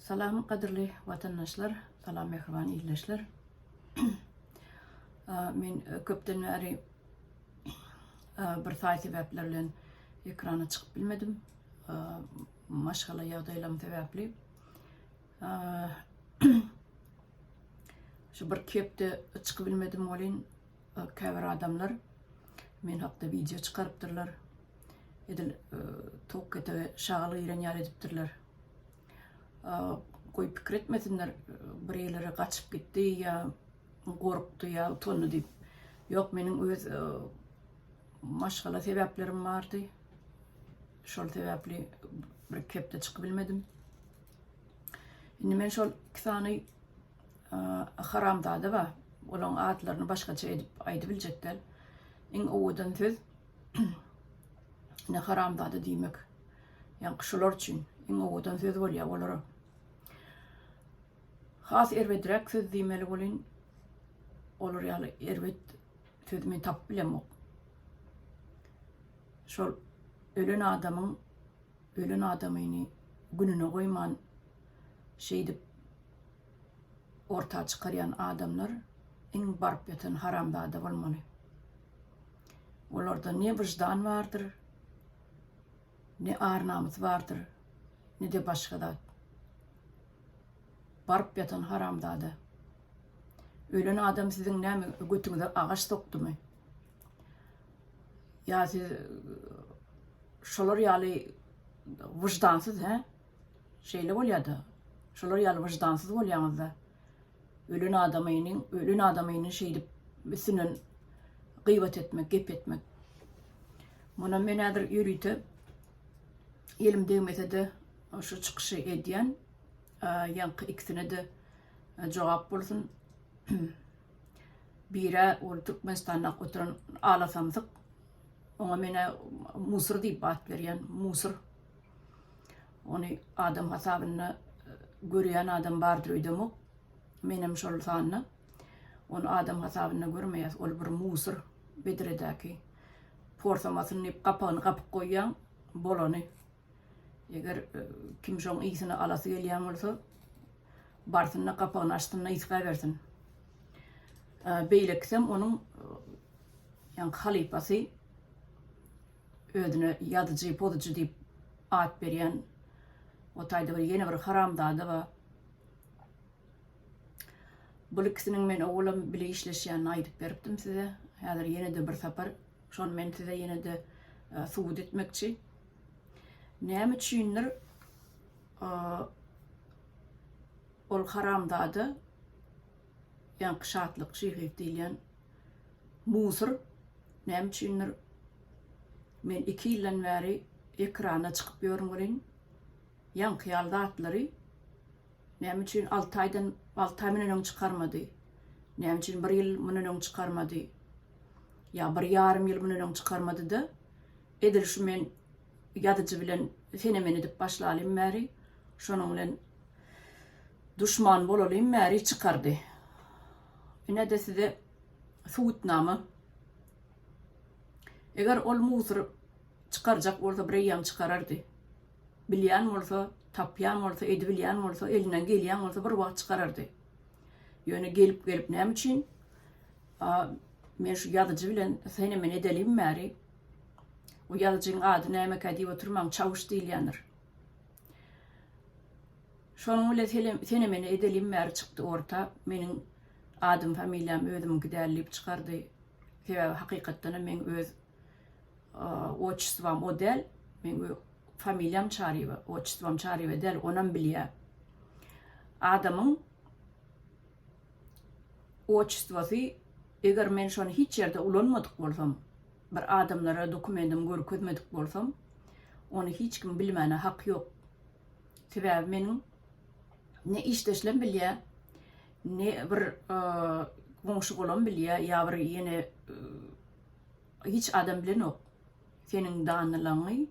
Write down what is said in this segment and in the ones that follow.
Salam kadirli vatandaşlar, salam mehriban iyleşler. Men köpten beri bir say sebeplerle ekrana çıkıp bilmedim. Maşgala yağdaylam sebepli. Şu bir köpte çıkıp bilmedim olin käbir adamlar men hakda video çıkarıptırlar. Edil tok kete şağılı ireniyar ediptirler. Koy pikir etmesinler, bireyleri kaçıp gitti ya korktu ya utandı deyip. Yok, menin öz maşgala sebeplerim vardı. Şol sebepli bir kepte çıkıp bilmedim. Şimdi men şol kisani haramdadı va. Olan adlarını başkaça edip aydı bilecekler. En oğudan söz ne haramdadı demek. Yani şolar için en oğudan söz ol ya oları. Has ervedirek söz demeli olin. Olur yalı ervet sözümü tap bilem o. Şol ölen adamını gününe koyman şeydip ortaya çıkaryan adamlar en barp yatan haramda olmalı. Onlarda ne vicdan vardır, ne ağır namus vardır, ne de başka da. Barp yatan haramda. Ölen adam sizin ne mi götünüze ağaç soktu mu? Ya siz şolar yalı vicdansız he? Şeyle olyadı. Şolar yalı vicdansız olyanızda. Ölen adamının şeydi üstünün gıybet etmek, gep etmek. Buna menadır yürüytü. Elim değmese de şu çıkışı ediyen yankı ikisine de cevap bulsun. Bire o Türkmenistan'da oturan ağlasamızık. Ona mene Musır deyip bat veriyen Musır. Onu adam hasabını görüyen adam vardır öydümü. Menem şol sanına. Onu adam hasabını görmeyez. Ol bir Musır Bedre'deki. Porsamasını kapağını kapıp koyyan bolonu. Eğer kim şon iyisini alası geliyen olsa barsınına kapağını açtığına iska versin. Beyleksem onun yani halifası ödünü yadıcı, poducu deyip at veriyen o tayda bir yeni bir haramdadı ve bu ikisinin men oğlum bile işleşiyanını aydıp veriptim size. Hadır yine de bir sefer şon men size yine de suud etmekçi. Neymi çiğinler ol haramdadı yani kışatlık şehif deyilen Musır neymi çiğinler men 2 yıldan beri ekrana çıkıp görün yan kıyalda atları neymi çiğin 6 aydan 6 ay minnon çıkarmadı. Neymi çiğin 1 yıl minnon çıkarmadı. Ya 1 yarım yıl minnon çıkarmadı da edil şu men yadıcı bilen fenomen edip başlayalım meri şonunla düşman bolalım meri çıkardı. Ne de size suutnamı eğer ol Musır çıkaracak olsa bireyyan çıkarardı. Bilyen olsa, tapyan olsa, edbilyen olsa, elinden geliyen olsa bir vakit çıkarardı. Yani gelip ne için? Men şu yadıcı bilen fenomen edelim meri. O yadıcının adı neymek ediyor oturmam çavuş değil yanır. Şonun öyle fenomeni edelim meri çıktı orta. Benim adım, familyam, özüm giderleyip çıkardı. Sebebi hakikaten men öz oçistvam o del, men familyam çağırıyor, oçistvam çağırıyor del, onam biliyor. Adamın oçistvası, eğer men şonu hiç yerde ulanmadık olsam, bir adamlara dokumentim görüp közmedik olsam, onu hiç kim bilmene hak yok. Sebebi menin ne işleşlem biliyor, ne bir komşu olan biliyor, ya bir yine hiç adam bilen yok. Senin dağınılanı,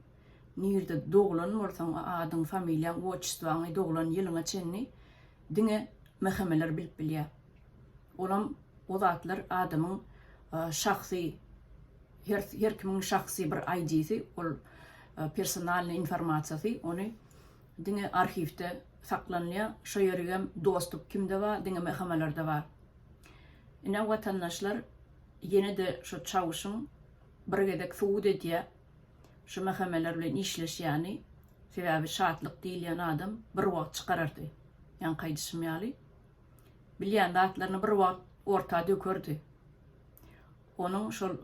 nirde doğulan olsan adın familyan, oçistvanı doğulan yılına çenni, dine mehemeler bilip biliyor. Olan o zatlar adamın şahsi, her kimin şahsi bir ID'si, ol personalne informasyası, onu diňe arhivde saklanýar. Şo ýerigem dostluk kimde var, diňe mehamelerde var. Ine watandaşlar ýene de şo çawşyň bir gedek suwud edýär. Şo mehameler bilen işleşýäni, sebäbi şatlyk diýilýän adam bir wagt çykarardy. Ýani gaýdyşmaýaly. Bilýän zatlaryny bir wagt ortada dökerdi. Onun şol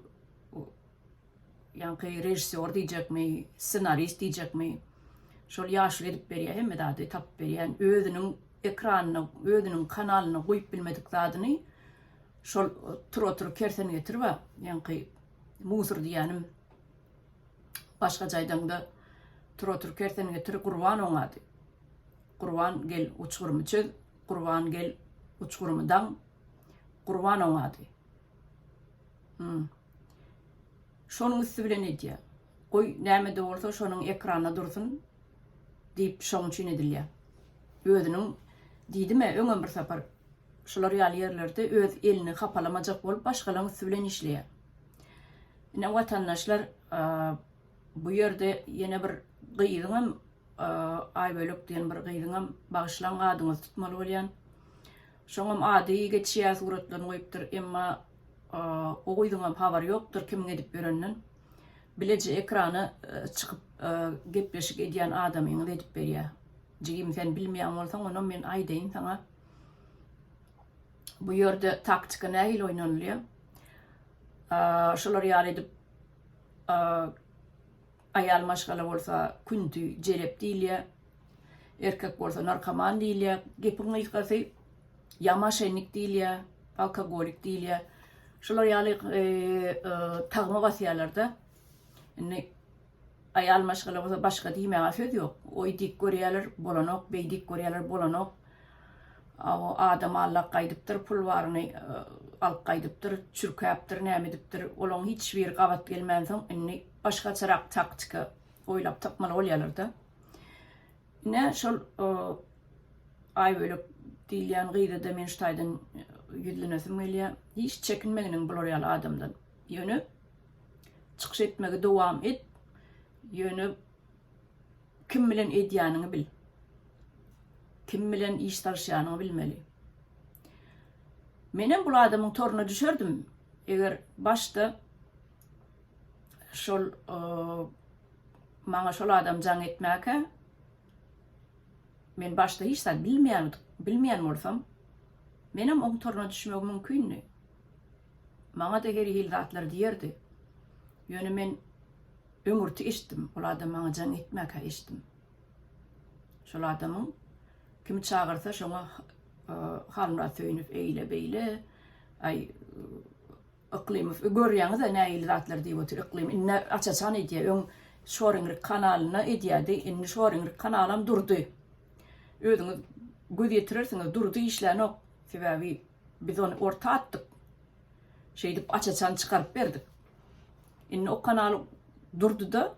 ýani rejissor diýjekmi, senarist diýjekmi, şol ýaşly edip berýär, hemme dady tap berýän özüniň ekranyna, özüniň kanalyna goýup bilmedik zadyny şol tur kersen getirip, ýani muzur diýänim başga jaýdan da tur kersen getirip Gurban oňady. Gurban gel uçgurumy çöz, Gurban gel uçgurumy daň, Gurban oňady. Şonuň üstü bilen edýär. Goý näme de bolsa şonuň ekranyna dursun diýip şoň üçin edilýär. Özüniň diýdime öňe bir sapar şolar ýaly ýerlerde öz elini hapalamajak bolup başgalaryň üstü bilen işleýär. Ine watandaşlar bu ýerde ýene bir gyýdyňam Aýbölük diýen bir gyýdyňam bagyşlan adyňyz tutmaly bolýan. Şoňam ady geçýär suratlaryny goýupdyr, emma o gyýdyňam habar ýokdur kim edip berenden. Bileji ekrany çykyp gepleşik edýän adam ýene edip berýär. Jigim sen bilmeýän bolsaň onu men aýdaýyn saňa. Bu ýerde taktika nähil oýnanylýar. Şolar ýaly edip ayal maşgala bolsa kündü jelep diýilýär. Erkek bolsa narkoman diýilýär. Gepiň ýykasy ýamaşenlik diýilýär, alkogolik diýilýär. Şolar ýaly tagma wasiýalarda ayal maşgala bolsa başga diýmäge söz ýok. Oý dik görýärler, bolanok, beýdik görýärler, bolanok. O adam allak gaýdypdyr, pul baryny alyp gaýdypdyr, çürkäpdir, näme edipdir. Olaň hiç bir gabat gelmänsoň inni başga çarak taktika oýlap tapmaly bolýarlar da. Ne şol Aýbölük diýilýän gyýdyda men ştaýdan ýüzlenesim gelýär. Hiç çekinmeginiň bolar ýaly adamdan. Ýöne çykyş etmege dowam et. Ýöne kim bilen edýäniňi bil. Kim bilen iş tarşýanyňy bilmeli. Menem bu adamyň toruna düşerdim. Eger başda şol maňa şol adam jaň etmäke men başda hiç bilmeýän bolsam menem oň toruna düşmek mümkinni. Maňa da geri hil zatlar diýerdi. Ýöne men ömürti eşitdim. Ol adam maňa jaň etmäke eşitdim. Şol adamyň kim çağırsa şoňa halmra söýünüp eýle beýle ay Iqlimov görýäňiz näil zatlar diýip otur Iqlim inne açaçan edýär öň Şoringrik kanalyna edýärdi inni Şoringrik kanalam durdy. Özüňiz göz ýetirersiňiz durdy işläni ok sebäbi biz onu orta atdyk. Şeýdip açaçan çykaryp berdik. Inni o kanal durdy da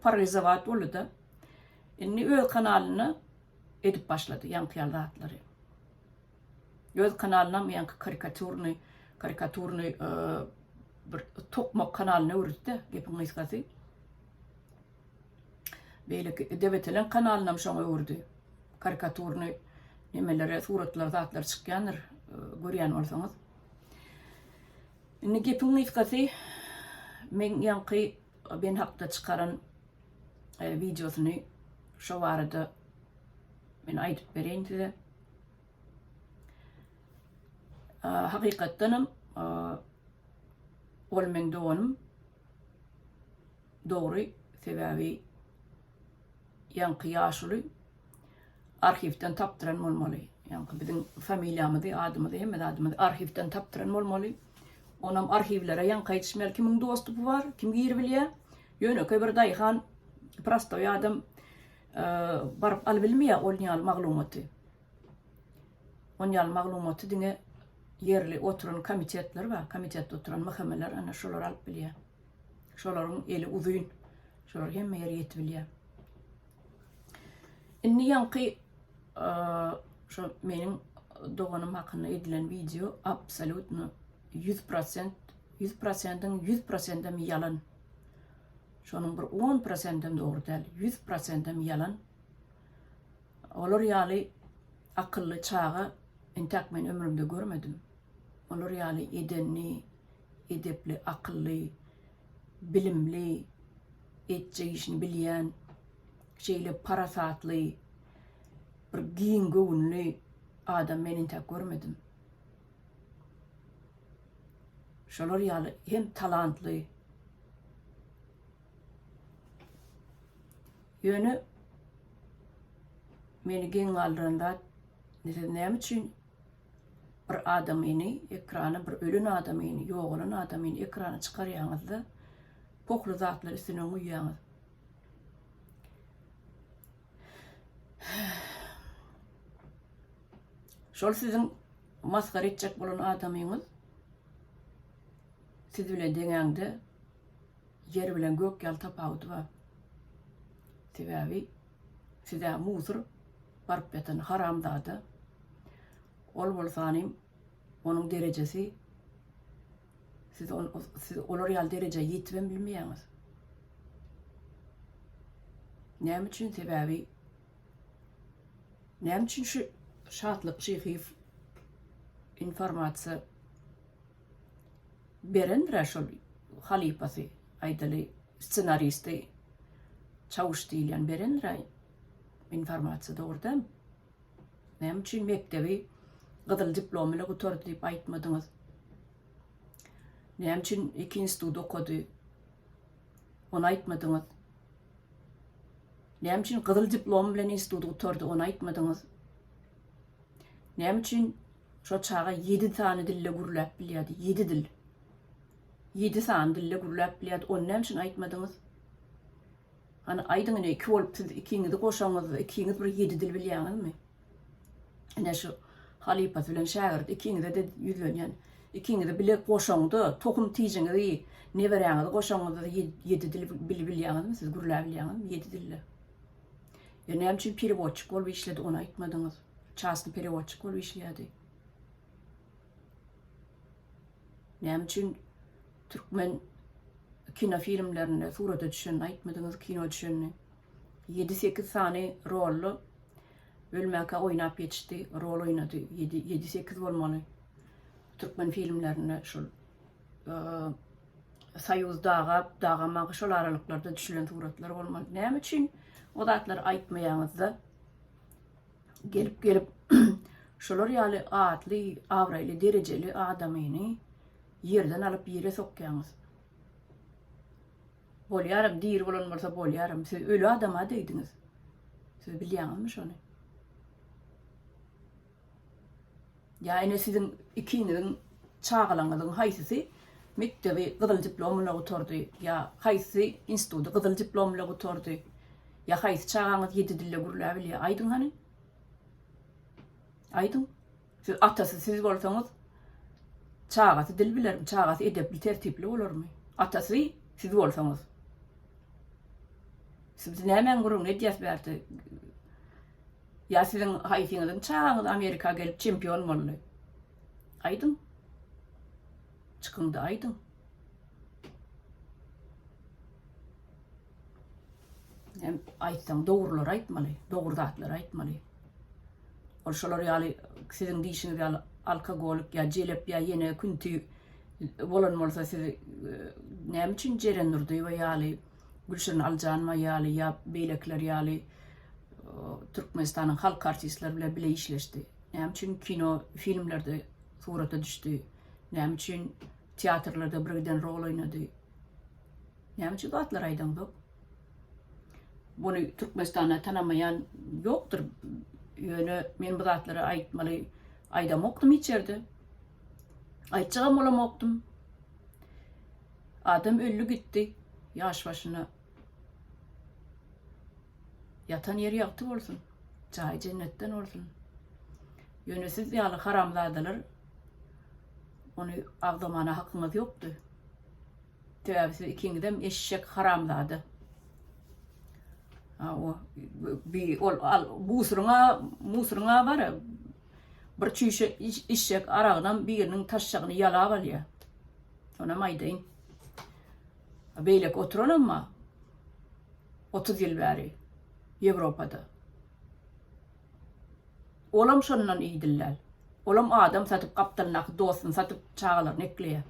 paralizowat boldy da inni öz kanalyny edip başladı ýankyýal zatlary. Öz kanalyna ýanky karikaturny bir tokmak kanalyna öwrütdi gepiň ýykasy. Beýle debetelen kanalyna şoňa öwrüdi. Karikaturny nimelere suratlar zatlar çykýandyr görýän bolsaňyz. Indi gepiň ýykasy men ýanky ben hakda çykaran videosyny şo barada men aýdyp berýän size. Hakykatdanam ol men doğanım dogry sebäbi ýanky ýaşly arhivden tapdyran bolmaly. Ýanky biziň familiýamyzy, adymyzy, hemme adymyzy arhivden tapdyran bolmaly. Onam arhivlere ýanky ýetişmeli kimiň dostup bar, kim gir bilýär. Ýöne bir daýhan prostoy adam barıp al bilmeýär ol ýaly maglumaty. On ýaly maglumaty diňe yerli oturan komitetler var. Komitetde oturan mahkemeler ana şolar alyp bilýär. Şolaryň eli uzyn. Şolar hemme ýere ýetip bilýär. Inni ýanky şo meniň doganym hakyna edilen video absolutny 100%, 100%'ın 100%'ım yalan. Şonun bir 10%'ım doğru değil, 100%'ım yalan. Olur ýaly akıllı çağı entek men ömrümde görmedim. Olur ýaly edenli, edepli, akıllı, bilimli, etçe işini bilýän, şeýle parasatly, bir giň göwnli adam men entek görmedim. Şolar ýaly hem talantly, ýöne meni geň aldyranda näme üçin bir adamyny ekrana, bir ölen adamyny, ýogulan adamyny ekrana çykarýaňyzda pokly zatlar üstüne uýýaňyz. Şol sizin maskara etjek bolan adamyňyz siz bilen deňäňde yer bilen gök ýal tapawdy bar. Sebäbi size muzur barp ýatan haramdady. Ol bolsanym onuň derejesi siz olar ýal dereje ýetibem bilmeýäňiz. Näme üçin? Sebäbi näme üçin şu şatlyk şyhyf informasiýa berendir şol halipasy aýdaly ssenaristi çavuş diýilýän berendir informasiýa dogrudan. Näme üçin mektebi gyzyl diplom bilen göterdi diýip aýtmadyňyz? Näme üçin 2 institut okudy? Onu aýtmadyňyz? Näme üçin gyzyl diplom bilen institut göterdi? Onu aýtmadyňyz? Näme üçin şo çağa 7 tane dille gürläp bilýärdi? 7 dil. 7 tane dille gürläp bilýärdi. Onu näme üçin aýtmadyňyz? Hani aýdyňyny 2 bolup siz ikiňizi goşaňyz, ikiňiz bir 7 dil bilýäňizmi? Ene şu halipat bilen şagird ikiňize de ýüzlenýän, ikiňize bilek goşaňdy, tokum tiýiňizi, neberäňizi goşaňyzda 7 dil bilýäňizmi? Siz gürläp bilýäňizmi 7 dille? Näme üçin переводчик bolup işledi? Onu aýtmadyňyz. Çasny переводчик bolup işleýärdi. Näme üçin türkmen kino filmlerinde surata düşen aýtmadyňyz? Kino düşenni 7-8 sany rollu bölmäke oýnap geçdi, rol oýnady. 7-8 bolmaly. Türkmen filmlerinde şol Soýuz dağamagy şol aralyklarda düşülen suratlar bolmaly. Näme üçin o zatlar aýtmaýaňyzda gelip şolar ýaly atly, awraýly, derejeli adamyny yerden alyp ýere sokýaňyz. Bolýarym, diýir bolan bolsa bolýarym. Siz öli adama diýdiňiz. Siz bilýäňizmi şonu? Ýa-ni sizin ikiňiziň çağalaňyzyň haýsysy mektebi gyzyl diplom bilen göterdi, ýa haýsy instituty gyzyl diplom bilen göterdi, ýa haýsy çağaňyz 7 dille gürläp bilýär. Aýdyň hani? Aýdyň. Siz atasy siz bolsaňyz çağasy dil bilermi? Çağasy edepli, tertipli bolarmy? Atasy siz bolsaňyz. Siz nämen gurun edýäs berdi? Ya sizin haýsyňyzyň çağaňyz Amerika gelip çempion boldy. Aýdyň. Çykyndy aýdyň. Hem aýtsaň dogrular aýtmaly, dogru zatlar aýtmaly. Ol şolar ýaly sizin diýişiňiz ýaly alkogolik ýa jelep ýa ýene künti bolan bolsa siz näme üçin jerenurdy ýaly Gülşen Aljanma ýaly ýa beýlekler ýaly Türkmenistanyň halk artistleri bilen bile işleşdi. Näme üçin kino filmlerde surata düşdi? Näme üçin teatrlarda birden rol oýnady? Näme üçin zatlar aýdandy? Bunu Türkmenistanda tanamayan ýokdur. Ýöne men bu zatlary aýtmaly, aýdamokdum içerde. Aýtjagam bolamokdum. Adam öllü gitdi, ýaş başyna. Yatan ýeri ýakty bolsun, jaý jennetden bolsun. Ýöne siz ýaly haramzadalar, onu agdamana hakyňyz ýokdy. Täbi siz ikiňizem eşşek haramzada. O musuruna var. Bir çüşe işşek arağından birinin taşşağını yalap alıyor. Ona maydayın. Beylek oturan ama 30 yıl beri Avrupa'da. olam şondan iýdiller. Olam adam satyp gapdalnak dostun satyp çağalar nekleýär.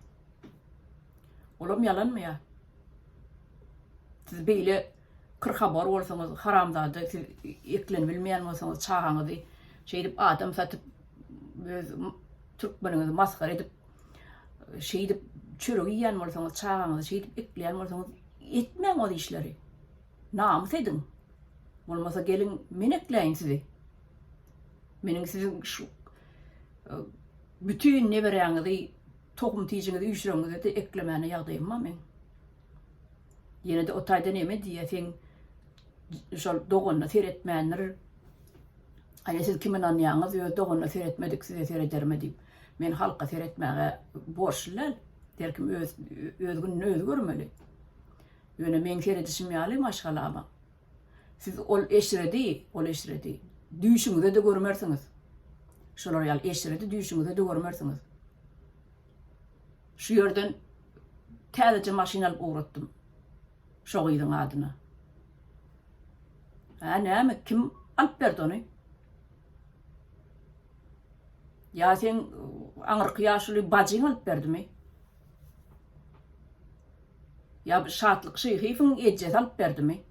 Olam yalanmy ya? Siz beýle kırxabar bolsaňyz, haramzada, siz eklen bilmeýän bolsaňyz çağaňyzy şeýdip adam satyp öz türkmeniňizi maskara edip şeýdip çörek ýýän bolsaňyz, çağaňyzy şeýdip ekleýän bolsaňyz etmeň o işleri. Namys edin. Bolmasa gelin men ekleýin sizi. Meniň sizin şu bütün neberäňizi, tohum tijiňizi, üýşüreňizi eklemäne ýagdaýym men. Ýene de o taýda neme diýeň, şol dogonna seretmänler. Aýa siz kimin anýaňyz ýa dogonna seretmedik, size seredermedik. Men halka seretmäge borçlul. Derkim öz gününi öz görmeli. Ýöne men seredişim ýaly maşgalama. Siz ol eşredi, düýşüňizi de görmersiňiz. Şolar ýaly eşredi, düýşüňizi de görmersiňiz. Şu ýerden täze maşina alyp uğratdym. Şogydyň adyna. Näme kim alyp berdi ony? Ya sen aňyrky ýaşly bajyň alyp berdimi? Ya şatlyk şeýhiň ejjet alyp berdimi?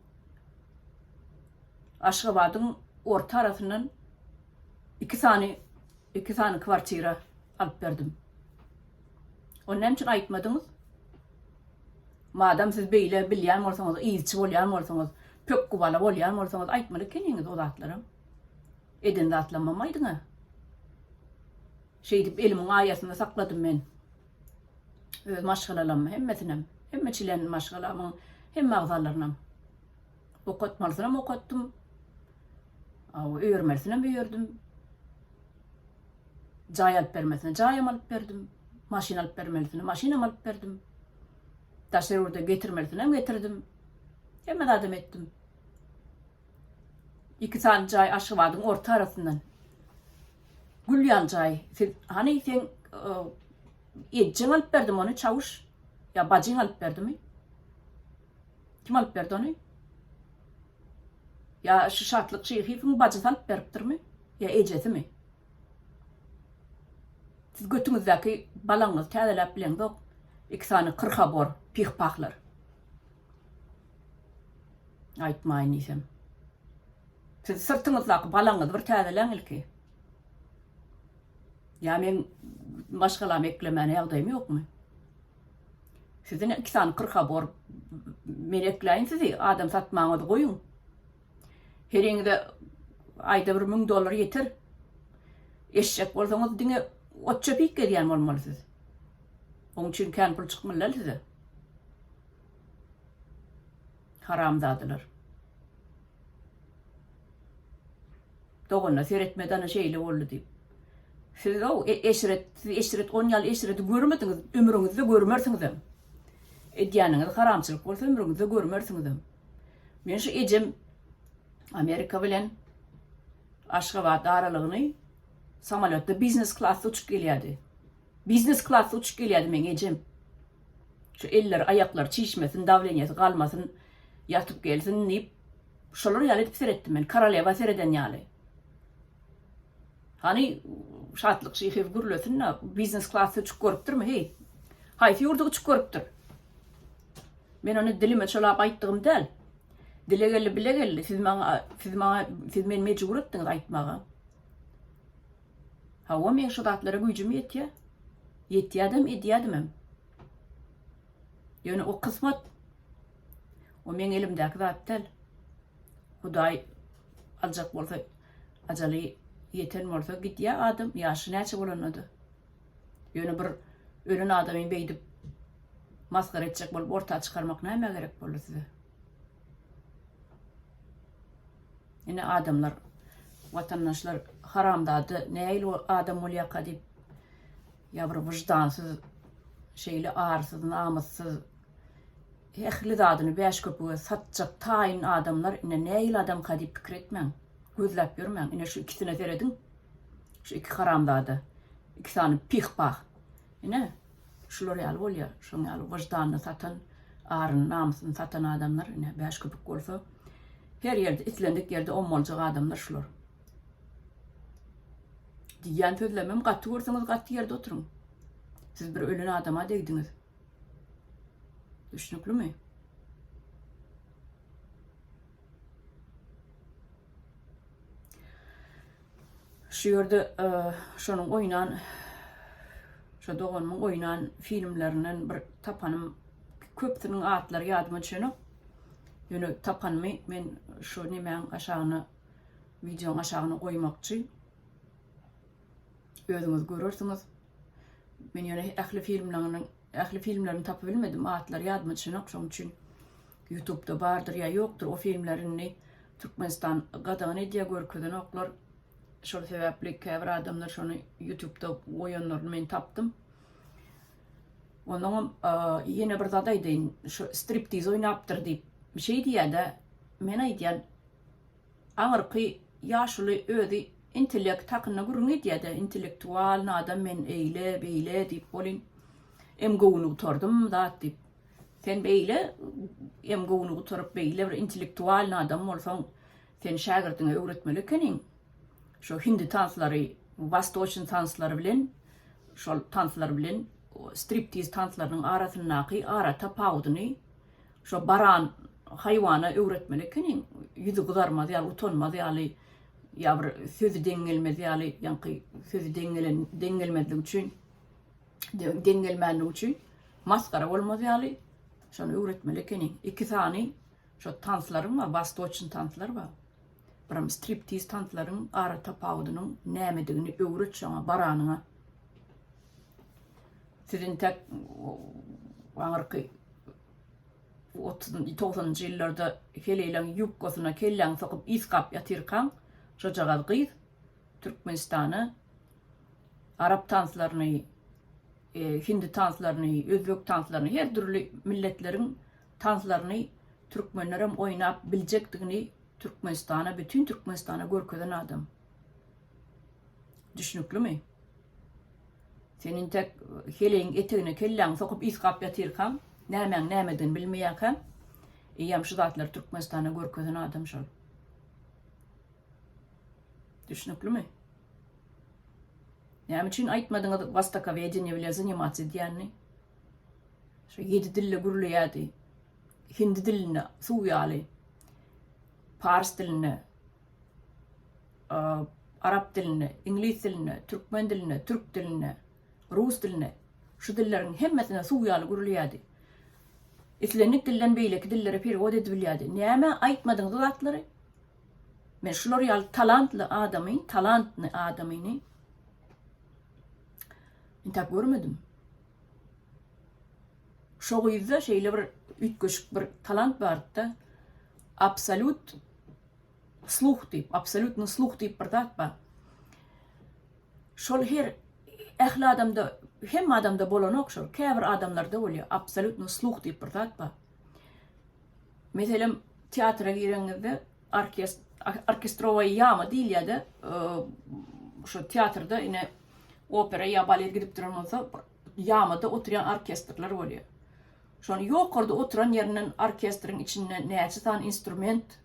Aşgabatyň orta arasyndan iki sany kwartira alyp berdim. O näme üçin aýtmadyňyz? Madam siz beýle bilýän bolsaňyz, iýçi bolýan bolsaňyz, pök gubala bolýan bolsaňyz aýtmaly keniňiz o zatlarym. Edin zatlanmamaýdyňa. Şeýdip elimiň aýasyna sakladym men. Öz maşgalalamy hemmetinem, hemmeçilen maşgalamyň hemme agzalarynam. Okatmalysynam okatdym. Öýürmelisinam öýürdim. Jaý alyp bermesine jaýam alyp berdim. Maşina alyp bermelisine maşinam alyp berdim. Taşerurde getirmelisine getirdim. Hemme adam etdim. İki tane jaý aşgabadyň orta arasyndan. Gülýän jaý. Hani sen ejjeň alyp berdim ony çavuş. Ya bajyň alyp berdimi? Kim alyp berdi ony? Ya şu şatlyk şeýhiň bajy alyp beripdirmi? Ya ejesimi? Siz götüňizdäki balaňyz täzelep bilen dok. İki tane kırxabor, pihpaklar. Aýtmaýyn isem. Siz sırtyňyzdaky balaňyz bir täzeleň ilki. Ya men maşgalam eklemene ýagdaýym ýokmy? Sizin iki tane kırxabor men ekleýin sizi, adam satmaňyzy goýun. Heriňde aýda $1,000 ýetir. Eşek bolsaňyz diňe otça pik edýän bolmalysyz. Onun için kän pul çykmalylar size. Haramzadylar. Dogonna seretmeden şeýle boldy diýip. Siz o eşret 10 ýyl eşreti görmediňiz, ömrüňizde görmersiňiz. Edýäniňiz haramçylyk bolsa ömrüňizde görmersiňiz. Men şu ejem Amerika bilen Aşgabat aralygyny samolyotda business class uçup gelýärdi. Business class uçup gelýärdi men ejem. Şu eller, ayaklar çiğişmesin, davleniyeti kalmasın, yatıp gelsin diýip şolar ýaly edip seretdim men. Karaleva sereden ýaly. Hani şatlyk şeýhi gürlesin, business class uçup görüpdirmi? Hey. Haýsy ýurda uçup görüpdir. Men onu dilime çolap aýtdygym däl. Dile geldi, bile geldi. Siz meni mecbur etdiňiz aýtmaga. Hawa men şu zatlara güýjüm ýetýär. Ýetýärdim, edýärdim. Ýöne o kısmat, o men elimdäki zat däl. Hudaý aljak bolsa, ajaly ýeten bolsa gitýär adam, ýaşy näçe bolanady. Ýöne bir ölen adamy beýdip maskara etjek bolup ortaga çykarmak näme gerek boldy size? Ine adamlar, vatandaşlar haramdady, näýil adam bolýaka diýip ya bir vicdansız, şeýle arsyz, namyssız, ehli zadyny beş köpüge satjak taýyn adamlar ine näýil adam diýip pikir etmeň, gözläp görmeň. Ine şu ikisine seredin, şu iki haramdady, iki tane pihpah. Ine şular ýaly bolýar, şoň ýaly vicdanyny satan, aryn, namysyny satan adamlar ine beş köpük bolsa, her ýerde, itlendik ýerde ommoljak adamlar şular. diýen sözlemem gaty görseňiz gaty ýerde oturuň. Siz bir ölen adama degdiňiz. Düşünüklümi? Şu ýerde şonuň oýnan, şo doganyň oýnan filmlerinden bir tapanym köpsiniň atlary ýadyma düşenok. Ýöne tapanmy men şu nimeň aşagyny videoň aşagyna goýmakçy. Özüňiz görürsiňiz. Men ýöne ähli filmlerini tapy bilmedim. Atlary ýadyma düşenok, şoň üçin YouTube'da bardyr ýa ýokdur o filmlerini Türkmenistan gadagyny diýe görkezden oklar. Şol sebäpli käbir adamlar şonu YouTube'da goýanlaryny men tapdym. Onuň ýene bir zat aýdyn, şu striptiz oýnapdyr diýip bir şey diýende men aýdýan aňyrky ýaşly özi intellekt hakyna gurun diýende intellektual adam men eýle beýle diýip bolyn emgowuny utardym zat diýip. Sen beýle emgowuny utarıp beýle bir intellektual adam bolsaň sen şagirdine öwretmeli ekeniň. Şu hindi tanslary, Vastoçyn tanslary bilen, şol tanslar bilen striptiz tanslarynyň arasyndaky ara tapawdyny şo baran haýwana öwretmeli ekeniň. Ýüzi gyzarmaz ýa utanmaz ýaly ýa bir sözü deňgelmez ýaly ýanky sözü deňgelmezlik üçin deňgelmänlik üçin maskara bolmaz ýaly şonu öwretmeli ekeniň. Iki sany şo tanslaryň we Vastoçyn tanslary bar. Biram striptiz tanslaryň ara tapawdynyň nämedigini öwret şoňa baranyňa. Sizin tek aňyrky 30-90-njy ýyllarda heleýleň ýupgasyna kelläň sokup iskap ýatyrkan şo jagal gyz Türkmenistany Arap tanslaryny, Hindi tanslaryny, Özbek tanslaryny, her türlü milletleriň tanslaryny türkmenler hem oýnap biljekdigini Türkmenistana, bütün Türkmenistana görkezden adam. Düşünüklümi? Senin tek heleýiň etegine kelläň sokup iskap ýatyrkan, nämeden bilmeýärken, ýam şu zatlar Türkmenistana görkezden adam şol. Düşünüklümi? Näme üçin aýtmadyňyz Vostokovediňe bilen zanimatsiýa diýenni? Şu 7 dille gürleýärdi. Hindi diline suwýaly. Fars diline, Arap diline, İngiliz diline, Türkmen diline, Türk diline, Rus diline, şu dillerin hemmesine suwýaly gürleýärdi. Islenlik dillen beýleki dillere perewod edip bilýärdi. Näme aýtmadyňyz zatlary? Men şular ýaly talantly adamyny intap görmedim. Şo gyzda şeýle bir ütgeşik bir talant barda, absolut sluh diýip, absolutny sluh diýip bir zat bar. Şol her ähli adamda, hem adamda bolan okşar, käbir adamlarda bolýar, absolutny sluh diýip bir zat bar. Meselem teatra gireňizde orkestrowa ýama diýilýärdi, şu teatrda ine opera ýa balet gidip duransa ýamada oturýan orkestrler bolýar. Şonu ýokarda oturan ýerinden orkestriň içinden näçe san instrument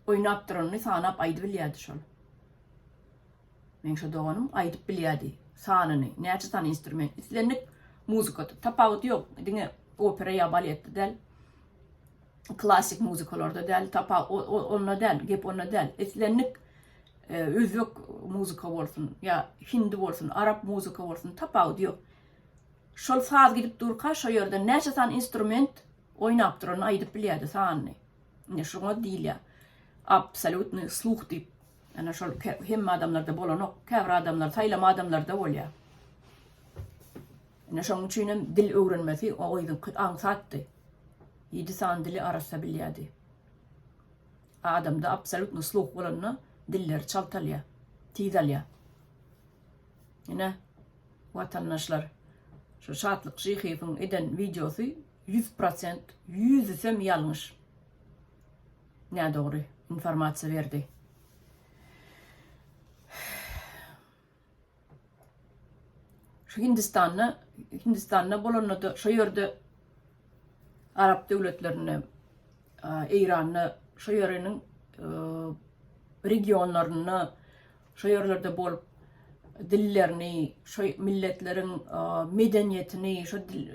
oýnap duranyny sanap aýdyp bilýärdi şol. Men şu doganym aýdyp bilýärdi sanyny, näçe san instrument. Islenlik muzykada tapawut ýok. Diňe opera ýa baletde del, klasik muzikalarda del, onna del, gep onna del. Islenlik özbek muzika bolsun, ýa hindi bolsun, Arap muzika bolsun, tapawut ýok. Şol saz gidip durka şo ýerde näçe san instrument oýnap durany aýdyp bilýärdi sanyny. Ne şoňa diýilýär. Absolutny sluh diýip. Ana şol hem adamlarda bolan ok, käbir adamlar, saýlama adamlarda bolýar. Ana şoň üçin dil öwrenmesi o oýdun aňsatdy. 7 san dili arasa bilýärdi. Adamda absolutny sluh bolanyna diller çaltalýar, tiýdalýar. Ine watandaşlar şu şatlyk Şyhypyň eden videosy 100% 100% ýalňyş. Ne dogry informasiýa berdi. Şu Hindistanna bolanyda şu ýerde Arap döwletlerine, Eýranyna, şu ýeriniň regionlaryny, şu ýerlerde bolup dillerini, şu milletlerin medeniyetini,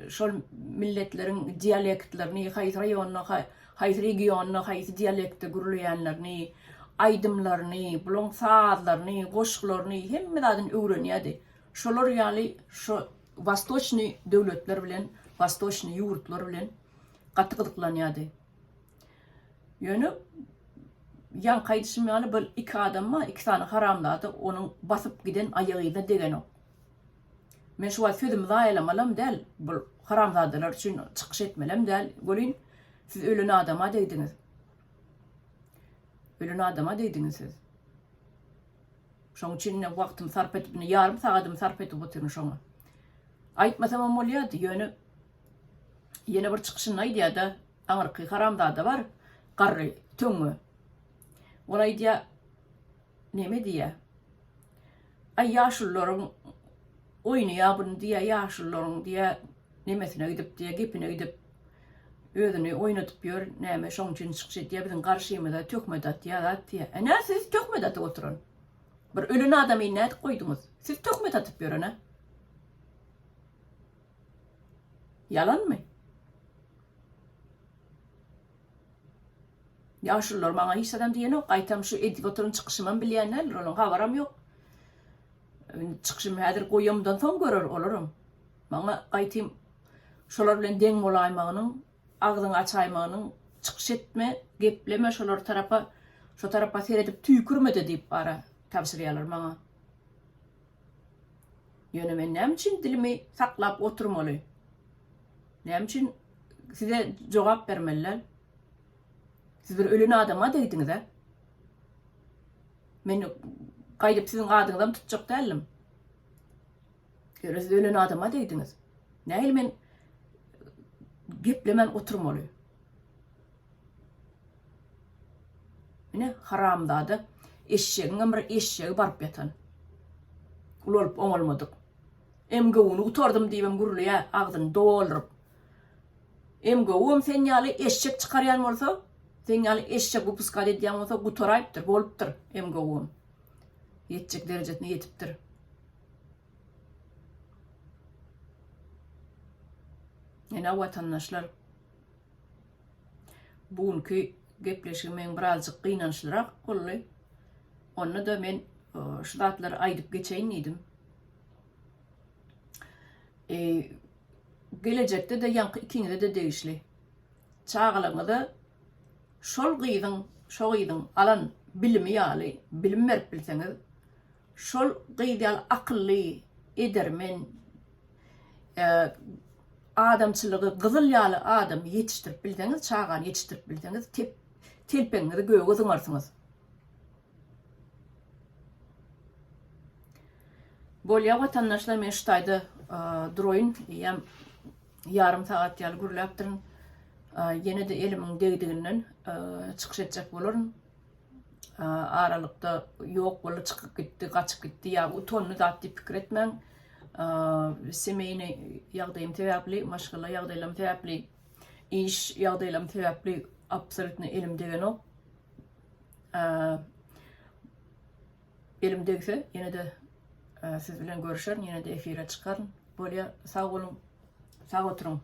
şu milletlerin diyalektlerini, hayt rayonuna, hayt regionuna, hayt diyalekte gürleyenlerini, aydımlarını, bulun saatlarını, goşklarını hemmedadan öğreniyadi. Şolar yani şu vastoçni devletler bilen, vastoçni yurtlar bilen katıqlıqlanıyadi. Yönü yan kaydışım yani bu iki adamma iki tane haramladı onun basıp giden ayağıyla degen o. Men şu sözüm zayalamalam del bu haramladılar için çıkış etmelem del. Golün siz ölün adama deydiniz. Ölün adama deydiniz siz. Şoň için ne vaktim sarf etip yarım saatim sarf etip oturun şoňa. Aytmasam bolýardy ýöne ýene bir çıkışyn aýdýa-da aňyrky haramdada var. Garry töňü. Ola aýdýa neme diýä? Ay ýaşullaryň oýnaýabyn diýä ýaşullaryň diýä nemesine gidip diýä gepine gidip özüni oýnatyp ýör näme şoň üçin çykyş etýär biziň garşymyzda tökmedat diýä. Näme siz tökmedat oturun? Bir ölün adamy näet goýduňyz? Siz tökmet atyp ýörene. Yalanmy? Ýaşullar maňa hiç adam diýenok, aýtam şu edip oturun çykyşymam bilýänler, olaň habaram ýok. Çykyşym häzir goýamdan soň görer olaryň. Maňa aýtym şolar bilen deň bolaýmagynyň, agzyň açaýmagynyň çykyş etme, gepleme şolar tarapa, şu tarapa seredip tüýkürmede diýip bara tavsiýeler maňa. Ýöne men näme üçin dilimi saklap oturmaly? Näme üçin size jogap bermeliler? Siz bir ölün adama deýdiňiz ha? Men gaýdyp siziň gadyňyzdan tutjak dälim. Siz ölün adama deýdiňiz. Näil men geplemen oturmaly? Mine haramdady. Eşeğin bir eşeği barıp yatan. Ulolup oňalmadyk. Emgowuny utardım diýmem gürlüýä agdyny doldurup. Emgowum sen ýaly eşek çykarýan bolsa, sen ýaly eşek upuska edýän bolsa gutaraýpdyr, bolupdyr emgowum. Ýetjek derejesine ýetipdir. Ene watandaşlar, bugünkü gepleşigim birazjyk gynançlyrak boldy. Onu da men şulatları aýdyp geçeýin idim. Gelecekde de ýanky ikiňizde de degişli. Çağalaňyzda şol gyýdyň alan bilimi ýaly, bilim berip bilseňiz, şol gyýdal akylly, edermen, adamçylygy gyzyl ýaly adam ýetişdirip bilseňiz, çağan ýetişdirip bilseňiz, telpeňizi göýe götürýärsiňiz. Bolýa watandaşlar men şutaýda duroýun, yarım saat ýaly gürläpdirn. Ýene de elimiň degdiginden çykyş etjek bolaryn. Aralykda ýok bola çykyp gitdi, gaçyp gitdi ýa utonny zat diýip pikir etmeň. Semeyine ýagdaýym täwäpli, maşgalla ýagdaýlarym täwäpli, iş ýagdaýlarym täwäpli, absolutny elim degen ok. Elim degse ýene de siz bilen görüşer, ýene de efire çykaryn. Bolýa sag bolun, sag oturuň.